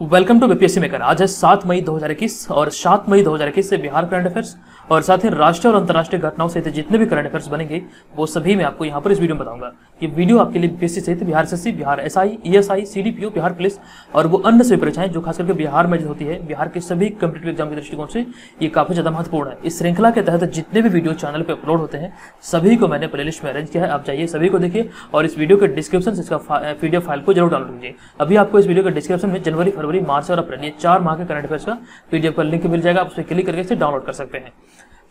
Welcome to BPSC maker. आज है 7 मई 2021 और 7 मई 2021 से बिहार करंट अफेयर्स और साथ ही राष्ट्रीय और अंतर्राष्ट्रीय घटनाओं से जितने भी करंट अफेयर्स बनेंगे वो सभी मैं आपको यहाँ पर इस वीडियो में बताऊंगा। ये वीडियो आपके लिए बीपीएससी सहित Bihar SSC, Bihar SI, ESI, CDPO, Bihar police और वो अन्य सभी परीक्षाएं जो खास करके बिहार में जो होती है, बिहार के सभी कॉम्पिटिटिव एग्जाम के दृष्टिकोण से ये काफी ज्यादा महत्वपूर्ण है। इस श्रृंखला के तहत जितने भी वीडियो चैनल पर अपलोड होते हैं सभी को मैंने प्लेलिस्ट में अरेंज किया है। आप जाइए सभी को देखिए और इस वीडियो के डिस्क्रिप्शन से इसका पीडीएफ फाइल को जरूर डाउनलोड कीजिए। अभी आपको इस वीडियो के डिस्क्रिप्शन में जनवरी, फरवरी, मार्च और अप्रैल 4 माह के करंट अफेयर्स का पीडीएफ का लिंक मिल जाएगा। आप उस पर क्लिक करके इसे डाउनलोड कर सकते हैं।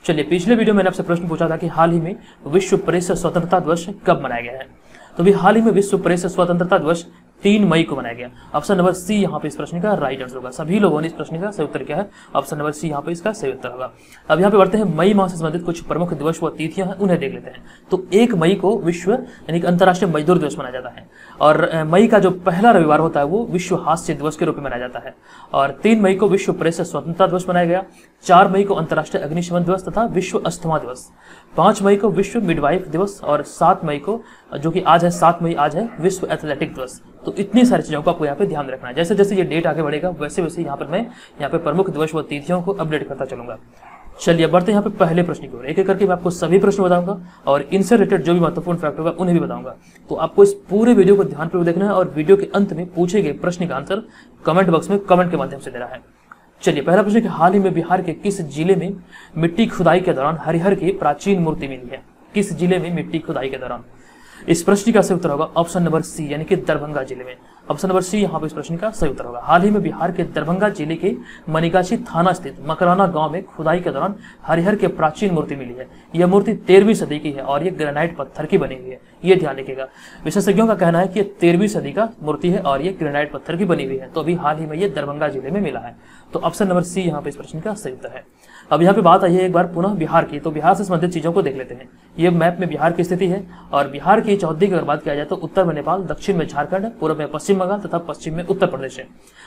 चलिए, पिछले वीडियो में मैंने आपसे प्रश्न पूछा था कि हाल ही में विश्व प्रेस स्वतंत्रता दिवस कब मनाया गया है। तो भी हाल ही में विश्व प्रेस स्वतंत्रता दिवस 3 मई को मनाया गया। ऑप्शन नंबर सी यहाँ पे इस प्रश्न का राइट आंसर होगा। सभी लोगों ने इस प्रश्न का सही उत्तर किया है। ऑप्शन नंबर सी यहाँ पे इसका सही उत्तर होगा। अब यहाँ पे बढ़ते हैं मई माह से संबंधित कुछ प्रमुख दिवस व तिथियां हैं, उन्हें देख लेते हैं। तो 1 मई को विश्व यानी कि अंतर्राष्ट्रीय मजदूर दिवस मनाया जाता है और मई का जो पहला रविवार होता है वो विश्व हास्य दिवस के रूप में मनाया जाता है। और 3 मई को विश्व प्रेस स्वतंत्रता दिवस मनाया गया। 4 मई को अंतर्राष्ट्रीय अग्निशमन दिवस तथा विश्व अस्थमा दिवस। 5 मई को विश्व मिडवाइफ दिवस और 7 मई को जो कि आज है 7 मई आज है विश्व एथलेटिक दिवस। तो इतनी सारी चीजों को आपको यहाँ पे ध्यान रखना है। जैसे जैसे ये डेट आगे बढ़ेगा वैसे वैसे यहाँ पर मैं यहाँ पे प्रमुख दिवस व तिथियों को अपडेट करता चलूंगा। चलिए बढ़ते हैं यहाँ पे पहले प्रश्न की ओर। एक एक करके मैं आपको सभी प्रश्न बताऊंगा और इनसे रिलेटेड जो भी महत्वपूर्ण फैक्ट होगा उन्हें भी बताऊंगा। तो आपको इस पूरे वीडियो को ध्यानपूर्वक देखना है और वीडियो के अंत में पूछे गए प्रश्न का आंसर कमेंट बॉक्स में कमेंट के माध्यम से देना है। चलिए, पहला प्रश्न कि हाल ही में बिहार के किस जिले में मिट्टी खुदाई के दौरान हरिहर की प्राचीन मूर्ति मिली है। किस जिले में मिट्टी खुदाई के दौरान? इस प्रश्न का सही उत्तर होगा ऑप्शन नंबर सी यानी कि दरभंगा जिले में। ऑप्शन नंबर सी यहाँ पर इस प्रश्न का सही उत्तर होगा। हाल ही में बिहार के दरभंगा जिले के मनिगाछी थाना स्थित मकराना गांव में खुदाई के दौरान हरिहर की प्राचीन मूर्ति मिली है। यह मूर्ति 13वीं सदी की है और यह ग्रेनाइट पत्थर की बनी हुई है। ये ध्यान रखिएगा। विशेषज्ञों का कहना है कि यह 13वीं सदी का मूर्ति है और यह ग्रेनाइट पत्थर की बनी हुई है। तो अभी हाल ही में यह दरभंगा जिले में मिला है। तो ऑप्शन नंबर सी यहाँ पे इस प्रश्न का सही उत्तर है। अब यहाँ पे बात आई है एक बार पुनः बिहार की। तो बिहार से संबंधित चीजों को देख लेते हैं। ये मैप में बिहार की स्थिति है और बिहार की चौहद्दी की अगर बात किया जाए तो उत्तर में नेपाल, दक्षिण में झारखंड, पूर्व में पश्चिम बंगाल तथा पश्चिम में उत्तर प्रदेश है।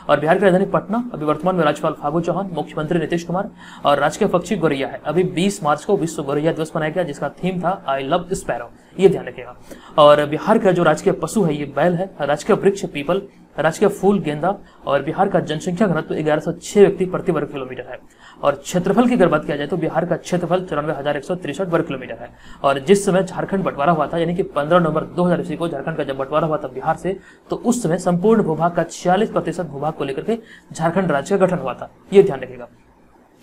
और बिहार की राजधानी पटना, अभी वर्तमान में राज्यपाल फागू चौहान, मुख्यमंत्री नीतीश कुमार और राजकीय पक्षी गौरैया है। अभी 20 मार्च को विश्व गौरैया दिवस मनाया गया जिसका थीम था आई लव स्पैरो। ये ध्यान रखिएगा। और बिहार का जो राजकीय पशु है ये बैल है, राजकीय वृक्ष पीपल, राजकीय फूल गेंदा और बिहार का जनसंख्या घनत्व 1106 व्यक्ति प्रति वर्ग किलोमीटर है। और क्षेत्रफल की अगर बात किया जाए तो बिहार का क्षेत्रफल 94,163 वर्ग किलोमीटर है। और जिस समय झारखंड बंटवारा हुआ था यानी कि 15 नवंबर 2000 ईस्वी को झारखंड का जब बंटवारा हुआ था बिहार से, तो उस समय संपूर्ण भूभाग का 46% भूभाग को लेकर के झारखंड राज्य का गठन हुआ था। ये ध्यान रखिएगा।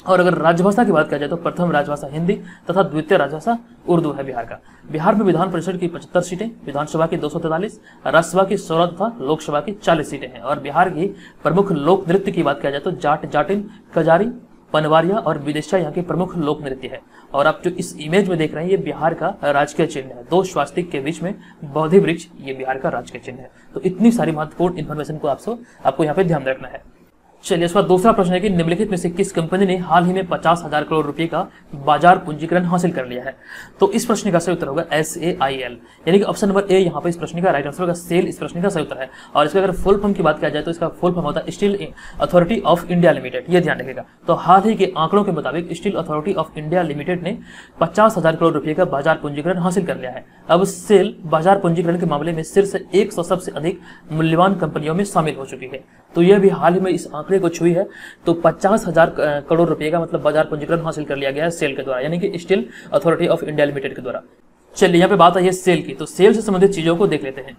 और अगर राजभाषा की बात किया जाए तो प्रथम राजभाषा हिंदी तथा द्वितीय राजभाषा उर्दू है बिहार का। बिहार में विधान परिषद की 75 सीटें, विधानसभा की 243, राज्यसभा की 16 तथा लोकसभा की 40 सीटें हैं। और बिहार की प्रमुख लोक नृत्य की बात किया जाए तो जाट, जाटिन, कजारी, पनवारिया और विदेशिया यहाँ के प्रमुख लोक नृत्य है। और आप जो इस इमेज में देख रहे हैं ये बिहार का राजकीय चिन्ह है। 2 स्वास्तिक के बीच में बोधि वृक्ष, ये बिहार का राजकीय चिन्ह है। तो इतनी सारी महत्वपूर्ण इन्फॉर्मेशन को आपको यहाँ पे ध्यान रखना है। चलिए, इस बार दूसरा प्रश्न है कि निम्नलिखित में से किस कंपनी ने हाल ही में 50,000 करोड़ रुपए का बाजार पूंजीकरण हासिल कर लिया है। तो इस प्रश्न का सही उत्तर होगा SAIL यानी कि ऑप्शन नंबर ए यहाँ पे इस प्रश्न का राइट आंसर होगा। सेल इस प्रश्न का सही उत्तर है। और इसका अगर फुल फॉर्म की बात किया जाए तो इसका फुल फॉर्म होता है steel authority of India limited. ये ध्यान रखिएगा। तो हाल ही के आंकड़ों के मुताबिक steel authority of India limited ने 50,000 करोड़ रुपए का बाजार पूंजीकरण हासिल कर लिया है। अब सेल बाजार पूंजीकरण के मामले में शीर्ष 100 सबसे अधिक मूल्यवान कंपनियों में शामिल हो चुकी है। तो यह भी हाल ही में इस आंकड़े को छुई है। तो 50,000 करोड़ रुपए का मतलब बाजार पूंजीकरण हासिल कर लिया गया है सेल के द्वारा यानी कि steel authority of India limited के द्वारा। चलिए, यहाँ पे बात आई है सेल की। तो सेल से संबंधित चीजों को देख लेते हैं।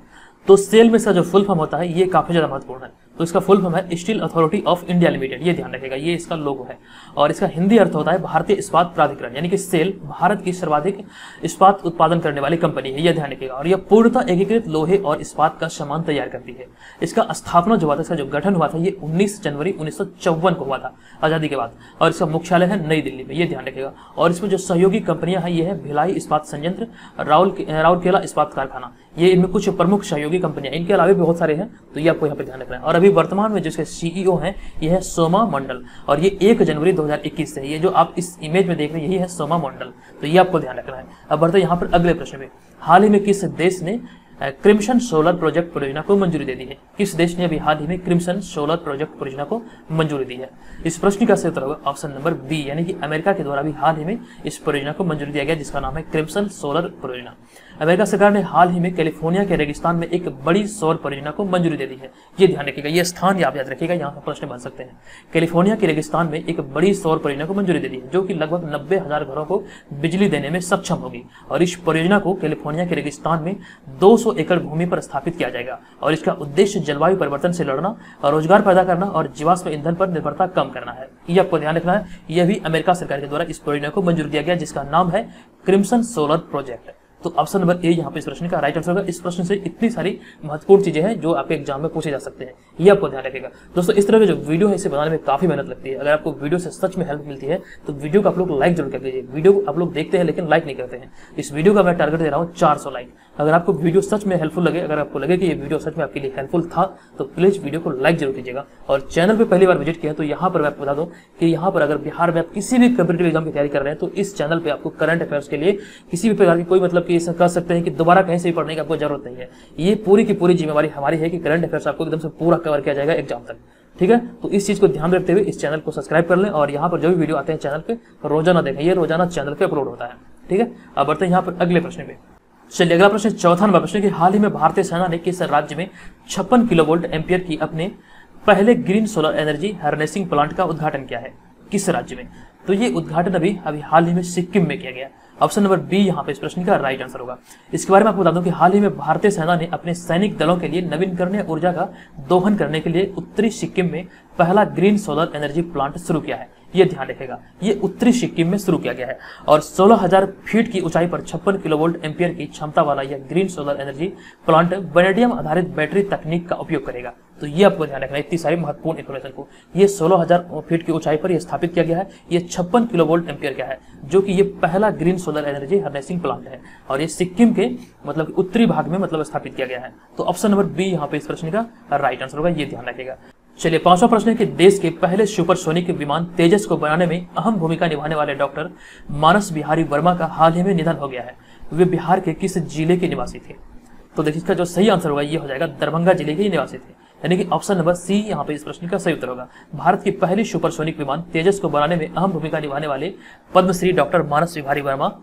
तो सेल में इसका जो फुल फॉर्म होता है ये काफी ज्यादा महत्वपूर्ण है। तो इसका फुल फॉर्म है steel authority of India limited. ये ध्यान रखेगा, ये इसका लोगो है। और इसका हिंदी अर्थ होता है भारतीय इस्पात प्राधिकरण यानी कि सेल भारत की सर्वाधिक इस्पात उत्पादन करने वाली कंपनी है। यह ध्यान रखेगा। और यह पूर्णतः एकीकृत लोहे और इस्पात का सामान तैयार करती है। इसका स्थापना जो हुआ था, इसका जो गठन हुआ था ये 19 जनवरी 1954 को हुआ था आजादी के बाद। और इसका मुख्यालय है नई दिल्ली में। ये ध्यान रखेगा। और इसमें जो सहयोगी कंपनियां हैं ये है भिलाई इस्पात संयंत्र, राउरकेला इस्पात कारखाना। ये इनमें कुछ प्रमुख सहयोगी कंपनियां, इनके अलावा भी बहुत सारे हैं। तो ये आपको यहाँ पे ध्यान रखना है। और अभी वर्तमान में जिसके सीईओ हैं ये है सोमा मंडल और ये 1 जनवरी 2021 से। ये जो आप इस इमेज में देख रहे हैं यही है सोमा मंडल। तो ये आपको ध्यान रखना है। अब बढ़ते हैं यहाँ पर अगले प्रश्न में। हाल ही में किस देश ने क्रिम्सन सोलर प्रोजेक्ट परियोजना को मंजूरी दे दी है? किस देश ने अभी हाल ही में क्रिम्सन सोलर प्रोजेक्ट परियोजना को मंजूरी दी है? इस प्रश्न का सही उत्तर होगा ऑप्शन नंबर बी, यानी कि अमेरिका के द्वारा भी हाल ही में इस परियोजना को मंजूरी दिया गया, जिसका नाम है क्रिम्सन सोलर परियोजना। अमेरिका सरकार ने हाल ही में कैलिफोर्निया के रेगिस्तान में एक बड़ी सौर परियोजना को मंजूरी दे दी है। ये ध्यान रखिएगा, ये स्थान आप याद रखिएगा, यहाँ पर प्रश्न बन सकते हैं। कैलिफोर्निया के रेगिस्तान में एक बड़ी सौर परियोजना को मंजूरी दे दी है, जो कि लगभग 90,000 घरों को बिजली देने में सक्षम होगी। और इस परियोजना को कैलिफोर्निया के रेगिस्तान में 200 एकड़ भूमि पर स्थापित किया जाएगा और इसका उद्देश्य जलवायु परिवर्तन से लड़ना और रोजगार पैदा करना और जीवाश्म ईंधन पर निर्भरता कम करना है। ये आपको ध्यान रखना है। यह भी अमेरिका सरकार के द्वारा इस परियोजना को मंजूरी दिया गया, जिसका नाम है क्रिम्सन सोलर प्रोजेक्ट। तो ऑप्शन नंबर ए यहाँ पे इस प्रश्न का राइट आंसर होगा। इस प्रश्न से इतनी सारी महत्वपूर्ण चीजें हैं जो आपके एग्जाम में पूछे जा सकते हैं, ये आपको ध्यान रखेगा। दोस्तों, इस तरह के जो वीडियो है इसे बनाने में काफी मेहनत लगती है। अगर आपको वीडियो से सच में हेल्प मिलती है तो वीडियो को आप लोग लाइक जरूर कर दीजिए। वीडियो आप लोग देखते हैं लेकिन लाइक नहीं करते हैं। इस वीडियो का मैं टारगेट दे रहा हूँ 400 लाइक। अगर आपको वीडियो सच में हेल्पफुल लगे, अगर आपको लगे कि ये वीडियो सच में आपके लिए हेल्पफुल था, तो प्लीज वीडियो को लाइक जरूर कीजिएगा। और चैनल पे पहली बार विजिट किया तो यहाँ पर मैं आपको बता दूं कि यहाँ पर अगर बिहार में आप किसी भी कॉम्पिटिटिव एग्जाम की तैयारी कर रहे हैं तो इस चैनल पे आपको करंट अफेयर्स के लिए किसी भी प्रकार की कोई मतलब कि कह सकते हैं कि दोबारा कहीं से भी पढ़ने की आपको जरूरत नहीं है। ये पूरी की पूरी जिम्मेवारी हमारी है कि करंट अफेयर्स आपको एकदम से पूरा कवर किया जाएगा एग्जाम तक। ठीक है, तो इस चीज को ध्यान रखते हुए इस चैनल को सब्सक्राइब कर लें और यहाँ पर जो भी वीडियो आते हैं चैनल पे रोजाना देखें। ये रोजाना चैनल पे अपलोड होता है। ठीक है, अब बढ़ते हैं यहाँ पर अगले प्रश्न पे। चलिए, अगला प्रश्न चौथा नंबर प्रश्न कि हाल ही में भारतीय सेना ने किस राज्य में 56 किलोवोल्ट एम्पियर की अपने पहले green solar energy harnessing plant का उद्घाटन किया है? किस राज्य में? तो ये उद्घाटन अभी हाल ही में सिक्किम में किया गया। ऑप्शन नंबर बी यहाँ पे इस प्रश्न का राइट आंसर होगा। इसके बारे में आपको बता दूं कि हाल ही में भारतीय सेना ने अपने सैनिक दलों के लिए नवीनकरणीय ऊर्जा का दोहन करने के लिए उत्तरी सिक्किम में पहला ग्रीन सोलर एनर्जी प्लांट शुरू किया है। ये ध्यान रखेगा, ये उत्तरी सिक्किम में शुरू किया गया है और 16,000 फीट की ऊंचाई पर 56 किलोवोल्ट एम्पियर की क्षमता वाला यह green solar energy plant vanadium आधारित बैटरी तकनीक का उपयोग करेगा। तो ये आपको ध्यान रखना है, इतनी सारी महत्वपूर्ण इन्फॉर्मेशन को। ये 16,000 फीट की ऊंचाई पर यह स्थापित किया गया है। ये 56 किलोवोल्ट एम्पियर का है, जो कि ये पहला green solar energy harnessing plant है और ये सिक्किम के मतलब उत्तरी भाग में मतलब स्थापित किया गया है। तो ऑप्शन नंबर बी यहाँ पे इस प्रश्न का राइट आंसर होगा, ये ध्यान रखेगा। चलिए, पांचवा प्रश्न है कि देश के पहले सुपरसोनिक विमान तेजस को बनाने में अहम भूमिका निभाने वाले डॉक्टर मानस बिहारी वर्मा का हाल ही में निधन हो गया है। वे बिहार के किस जिले के निवासी थे? तो देखिए, इसका जो सही आंसर होगा ये हो जाएगा दरभंगा जिले के निवासी थे, यानी कि ऑप्शन नंबर सी यहाँ पे इस प्रश्न का सही उत्तर होगा। भारत की पहली सुपरसोनिक विमान तेजस को बनाने में अहम भूमिका निभाने वाले पद्मश्री डॉक्टर मानस बिहारी वर्मा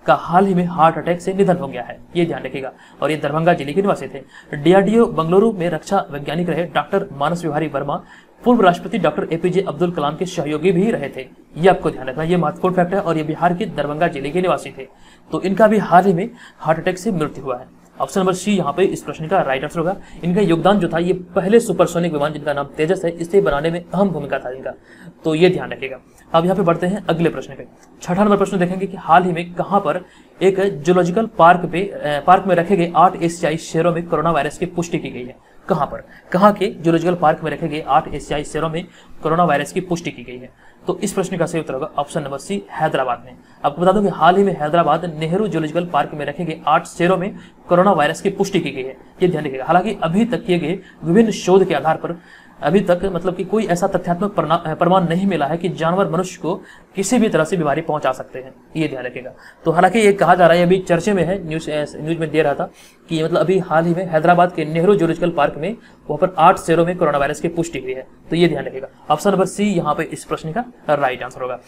का हाल ही में हार्ट अटैक से निधन हो गया है, ये ध्यान रखिएगा। और ये दरभंगा जिले के निवासी थे। डीआरडीओ बंगलुरु में रक्षा वैज्ञानिक रहे डॉक्टर मानस बिहारी वर्मा पूर्व राष्ट्रपति डॉक्टर एपीजे अब्दुल कलाम के सहयोगी भी रहे थे। ये आपको ध्यान रखना, ये महत्वपूर्ण फैक्ट है। और ये बिहार के दरभंगा जिले के निवासी थे। तो इनका भी हाल ही में हार्ट अटैक से मृत्यु हुआ है। ऑप्शन नंबर सी यहाँ पे इस प्रश्न का राइट आंसर होगा। इनका योगदान जो था, ये पहले सुपरसोनिक विमान जिनका नाम तेजस है, इसे बनाने में अहम भूमिका था इनका। तो ये ध्यान रखिएगा। अब यहाँ पे बढ़ते हैं अगले प्रश्न पे। छठा नंबर प्रश्न देखेंगे कि हाल ही में कहां पर एक जूलॉजिकल पार्क में रखे गए 8 एशियाई शेरों में कोरोना वायरस की पुष्टि की गई है? कहां पर? कहां के जूलॉजिकल पार्क में रखे गए 8 एशियाई शेरों में कोरोना वायरस की पुष्टि की गई है? तो इस प्रश्न का सही उत्तर होगा ऑप्शन नंबर सी, हैदराबाद में। आपको बता दूं कि हाल ही में हैदराबाद नेहरू जूलॉजिकल पार्क में रखे गए 8 शेरों में कोरोना वायरस की पुष्टि की गई है, ये ध्यान रखिएगा। हालांकि अभी तक किए गए विभिन्न शोध के आधार पर अभी तक मतलब कि कोई ऐसा तथ्यात्मक प्रमाण नहीं मिला है कि जानवर मनुष्य को किसी भी तरह से बीमारी पहुंचा सकते हैं, ये ध्यान रखिएगा। तो हालांकि ये कहा जा रहा है, अभी चर्चे में है, न्यूज में दे रहा था कि मतलब अभी हाल ही में हैदराबाद के नेहरू जूलॉजिकल पार्क में वहां पर 8 शेरों में कोरोना वायरस की पुष्टि हुई है। तो ये ध्यान रखिएगा, ऑप्शन नंबर सी यहाँ पे इस प्रश्न का राइट आंसर होगा।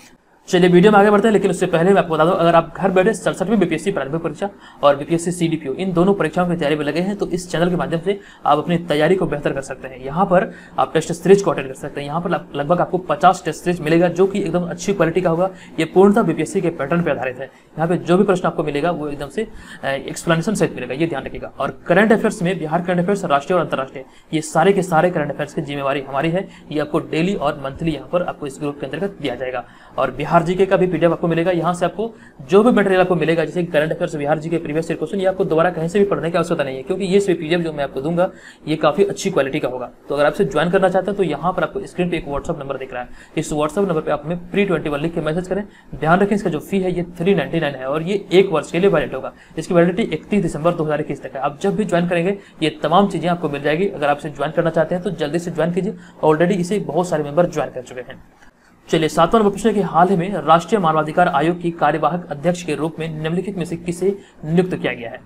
चलिए, वीडियो में आगे बढ़ते हैं, लेकिन उससे पहले मैं आपको बता दूं, अगर आप घर बैठे 67वीं बीपीएससी प्रारंभिक परीक्षा और बीपीएससी सीडीपीओ इन दोनों परीक्षाओं की तैयारी में लगे हैं, तो इस चैनल के माध्यम से आप अपनी तैयारी को बेहतर कर सकते हैं। यहाँ पर आप टेस्ट सीरीज को अटेंड कर सकते हैं। यहाँ पर लगभग आपको 50 टेस्ट सीरीज मिलेगा, जो कि एकदम अच्छी क्वालिटी का होगा। ये पूर्णतः बीपीएससी के पैटर्न पर आधारित है। यहाँ पे जो भी प्रश्न आपको मिलेगा वो एकदम से एक्सप्लेनेशन सहित मिलेगा, ये ध्यान रखिएगा। और करंट अफेयर्स में बिहार करंट अफेयर्स, राष्ट्रीय और अंतर्राष्ट्रीय, ये सारे के सारे करंट अफेयर्स की जिम्मेवारी हमारी है। ये आपको डेली और मंथली यहाँ पर आपको इस ग्रुप के अंतर्गत दिया जाएगा। और बिहार जीके का भी पीडीएफ आपको मिलेगा। यहाँ से आपको जो भी मटेरियल आपको मिलेगा, जैसे करंट अफेयर्स, बिहार जी के प्रीवियस ईयर क्वेश्चन, ये आपको दोबारा कहीं से भी पढ़ने की आवश्यकता नहीं है, क्योंकि ये पीडीएफ जो मैं आपको दूंगा ये काफी अच्छी क्वालिटी का होगा। तो अगर आपसे ज्वाइन करना चाहते हैं तो यहाँ पर आपको स्क्रीन पे एक व्हाट्सअप नंबर दिख रहा है। इस व्हाट्सअप नंबर पर आप हमें pre21 लिख के मैसेज करें। ध्यान रखें, इसका जो फी है ये 399 है और ये 1 वर्ष के लिए वैलिड होगा। इसकी वैलिडिटी 31 दिसंबर 2021 तक है। आप जब भी ज्वाइन करेंगे ये तमाम चीजें आपको मिल जाएगी। अगर आपसे ज्वाइन करना चाहते हैं तो जल्दी से ज्वाइन कीजिए। ऑलरेडी इसे बहुत सारे मेंबर ज्वाइन कर चुके हैं। चलिए, 7वां नंबर प्रश्न है कि हाल ही में राष्ट्रीय मानवाधिकार आयोग की कार्यवाहक अध्यक्ष के रूप में निम्नलिखित में से किसे नियुक्त किया गया है?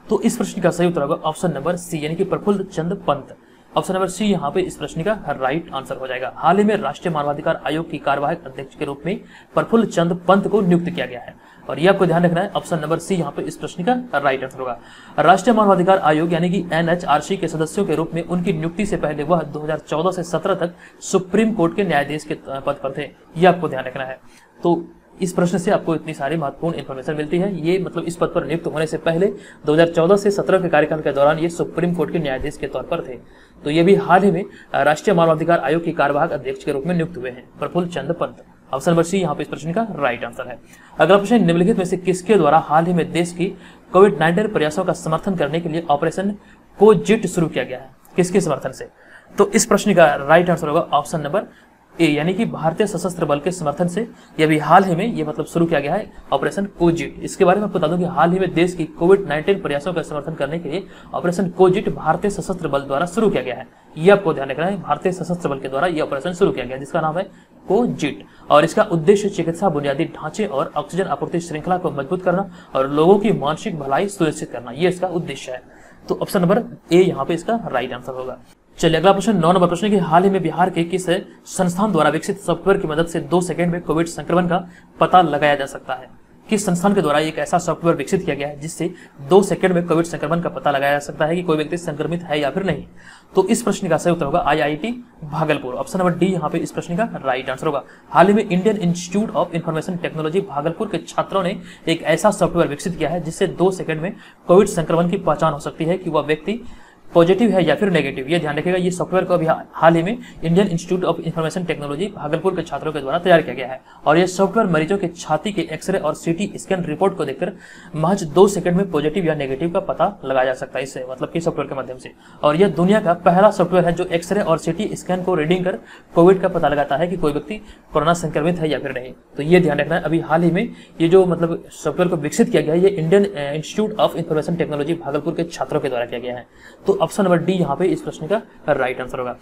तो इस प्रश्न का सही उत्तर होगा ऑप्शन नंबर सी, यानी कि प्रफुल्ल चंद पंत। ऑप्शन नंबर सी यहाँ पे इस प्रश्न का राइट आंसर हो जाएगा। हाल ही में राष्ट्रीय मानवाधिकार आयोग की कार्यवाहक अध्यक्ष के रूप में प्रफुल्ल चंद पंत को नियुक्त किया गया है, और यह आपको ध्यान रखना है। ऑप्शन नंबर सी यहाँ पे इस प्रश्न का राइट आंसर होगा। राष्ट्रीय मानवाधिकार आयोग यानी कि NHRC के सदस्यों के रूप में उनकी नियुक्ति से पहले वह 2014 से 17 तक सुप्रीम कोर्ट के न्यायाधीश के पद पर थे, यह आपको ध्यान रखना है। तो इस प्रश्न से आपको इतनी सारी महत्वपूर्ण इंफॉर्मेशन मिलती है। ये मतलब इस पद पर नियुक्त होने से पहले 2014 से 17 के कार्यकाल के दौरान ये सुप्रीम कोर्ट के न्यायाधीश के तौर पर थे। तो ये भी हाल ही में राष्ट्रीय मानवाधिकार आयोग की कार्यवाहक अध्यक्ष के रूप में नियुक्त हुए हैं, प्रफुल्ल चंद पंत। ऑप्शन नंबर सी यहाँ पे इस प्रश्न का राइट आंसर है। अगला प्रश्न, निम्नलिखित में से किसके द्वारा हाल ही में देश की कोविड-19 प्रयासों का समर्थन करने के लिए ऑपरेशन कोजिट शुरू किया गया है, किसके समर्थन से? तो इस प्रश्न का राइट आंसर होगा ऑप्शन नंबर ए, यानी कि भारतीय सशस्त्र बल के समर्थन से यह भी हाल ही में ये मतलब शुरू किया गया है ऑपरेशन कोजिट। इसके बारे में आपको बता दूं कि हाल ही में देश की कोविड-19 प्रयासों का समर्थन करने के लिए ऑपरेशन कोजिट भारतीय सशस्त्र बल द्वारा शुरू किया गया है। ये आपको ध्यान रखना है, भारतीय सशस्त्र बल के द्वारा यह ऑपरेशन शुरू किया गया जिसका नाम है कोजिट, और इसका उद्देश्य चिकित्सा बुनियादी ढांचे और ऑक्सीजन आपूर्ति श्रृंखला को मजबूत करना और लोगों की मानसिक भलाई सुनिश्चित करना, ये इसका उद्देश्य है। तो ऑप्शन नंबर ए यहाँ पे इसका राइट आंसर होगा। चलिए अगला प्रश्न 9 नंबर प्रश्न की, हाल ही में बिहार के किस संस्थान द्वारा विकसित सॉफ्टवेयर की मदद से 2 सेकंड में कोविड संक्रमण का पता लगाया जा सकता है? किस संस्थान के द्वारा एक ऐसा सॉफ्टवेयर विकसित किया गया है जिससे 2 सेकंड में कोविड संक्रमण का पता लगाया जा सकता है कि कोई व्यक्ति संक्रमित है या फिर नहीं? तो इस प्रश्न का सही उत्तर होगा IIT Bhagalpur. Option number D यहाँ पे इस प्रश्न का राइट आंसर होगा। हाल ही में Indian institute of information technology Bhagalpur के छात्रों ने एक ऐसा सॉफ्टवेयर विकसित किया है जिससे 2 सेकंड में कोविड संक्रमण की पहचान हो सकती है कि वह व्यक्ति पॉजिटिव है या फिर नेगेटिव। ये ध्यान रखिएगा, ये सॉफ्टवेयर को अभी हाल ही में Indian institute of information technology Bhagalpur के छात्रों के द्वारा तैयार किया गया है, और यह सॉफ्टवेयर मरीजों के छाती के एक्सरे और सीटी स्कैन रिपोर्ट को देखकर महज 2 सेकंड में पॉजिटिव या नेगेटिव का पता लगाया जा सकता है इससे, मतलब कि सॉफ्टवेयर के माध्यम से। और यह दुनिया का पहला सॉफ्टवेयर है जो एक्सरे और सीटी स्कैन को रीडिंग कर कोविड का पता लगाता है कि कोई व्यक्ति कोरोना संक्रमित है या फिर नहीं। तो ये ध्यान रखना है, अभी हाल ही में ये जो मतलब सॉफ्टवेयर को विकसित किया गया है ये Indian institute of information technology Bhagalpur के छात्रों के द्वारा किया गया है। तो ऑप्शन नंबर डी यहाँ पे इस प्रश्न का राइट आंसर होगा।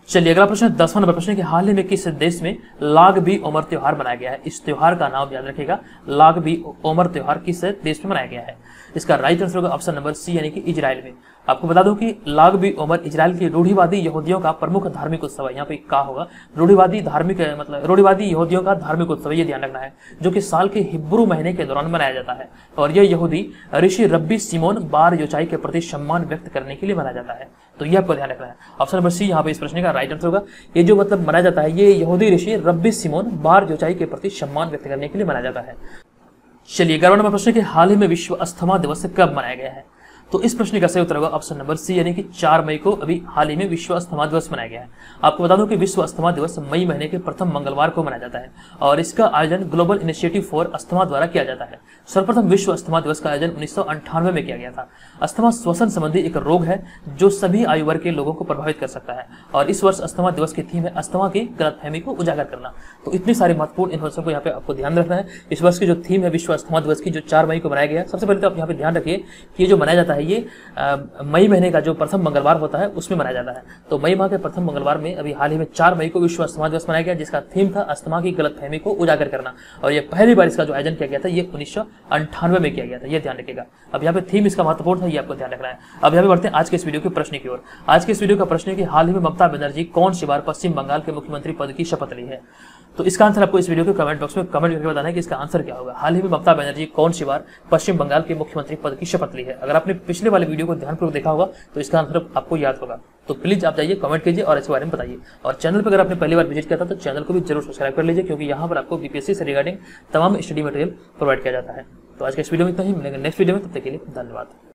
चलिए अगला प्रश्न 10वां नंबर प्रश्न कि हाल ही में किस देश में लाग बी ओमर त्योहार मनाया गया है? इस त्योहार का नाम याद रखिएगा, लाग बी ओमर त्योहार किस देश में मनाया गया है? इसका राइट आंसर होगा ऑप्शन नंबर सी, यानी कि इजराइल में। आपको बता दूं कि लाग बी ओमर इजराइल की रूढ़िवादी यहूदियों का प्रमुख धार्मिक उत्सव है। यहाँ पे क्या होगा, रूढ़िवादी धार्मिक मतलब रूढ़िवादी यहूदियों का धार्मिक उत्सव, ये ध्यान रखना है, जो कि साल के हिब्रू महीने के दौरान मनाया जाता है। और यह यहूदी ऋषि रब्बी सिमोन बार योचाई के प्रति सम्मान व्यक्त करने के लिए मनाया जाता है। तो यह आपको ध्यान रखना है। ऑप्शन नंबर सी यहाँ पे इस प्रश्न का राइट आंसर होगा। ये जो मतलब मनाया जाता है ये यहूदी ऋषि रब्बी सिमोन बार योचाई के प्रति सम्मान व्यक्त करने के लिए मनाया जाता है। चलिए 11वां नंबर प्रश्न कि हाल ही में विश्व अस्थमा दिवस कब मनाया गया है? तो इस प्रश्न का सही उत्तर होगा ऑप्शन नंबर सी, यानी कि 4 मई को अभी हाल ही में विश्व अस्थमा दिवस मनाया गया है। आपको बता दूं कि विश्व अस्थमा दिवस मई महीने के प्रथम मंगलवार को मनाया जाता है, और इसका आयोजन ग्लोबल इनिशिएटिव फॉर अस्थमा द्वारा किया जाता है। सर्वप्रथम विश्व अस्थमा दिवस का आयोजन 1998 में किया गया था। अस्थमा श्वसन संबंधी एक रोग है जो सभी आयु वर्ग के लोगों को प्रभावित कर सकता है, और इस वर्ष अस्थमा दिवस की थीम है अस्थमा की गलतफहमी को उजागर करना। तो इतनी सारी महत्वपूर्ण इन्फॉर्मेशन को यहाँ पे आपको ध्यान रखना है। इस वर्ष की जो थीम है विश्व अस्थमा दिवस की, जो 4 मई को मनाया गया, सबसे पहले तो आप यहाँ पे ध्यान रखिए कि ये जो मनाया जाता है ये मई महीने का जो प्रथम मंगलवार होता है उसमें मनाया जाता है। तो मई माह के प्रथम मंगलवार में अभी हाल ही में 4 मई को विश्व अस्थमा दिवस मनाया गया, जिसका थीम था अस्थमा की गलतफहमी को उजागर करना, और ये पहली बार इसका जो आयोजन किया गया था ये 1998 में किया गया था। ये ध्यान रखिएगा। अब यहाँ पे थीम इसका महत्वपूर्ण था, ये आपको ध्यान रखना है। अब यहाँ पे बढ़ते हैं आज के इस वीडियो के प्रश्न की ओर। आज के इस वीडियो का प्रश्न है कि हाल ही में ममता बनर्जी कौन सी बार पश्चिम बंगाल के मुख्यमंत्री पद की शपथ ली है? तो इसका आंसर आपको इस वीडियो के कमेंट बॉक्स में कमेंट करके बताना है कि इसका आंसर क्या होगा। हाल ही में ममता बनर्जी कौन सी बार पश्चिम बंगाल के मुख्यमंत्री पद की शपथ ली है? अगर आपने पिछले वाले वीडियो को ध्यानपूर्वक देखा होगा तो इसका आंसर आपको याद होगा। तो प्लीज आप जाइए, कमेंट कीजिए और इसके बारे में बताइए। और चैनल पर अगर आपने पहली बार विजिट किया था तो चैनल को भी जरूर सब्सक्राइब कर लीजिए, क्योंकि यहाँ पर आपको बीपीएससी से रिगार्डिंग तमाम स्टडी मटेरियल प्रोवाइड किया जाता है। तो आज के इस वीडियो में इतना ही, मिलेंगे नेक्स्ट वीडियो में, तब तक के लिए धन्यवाद।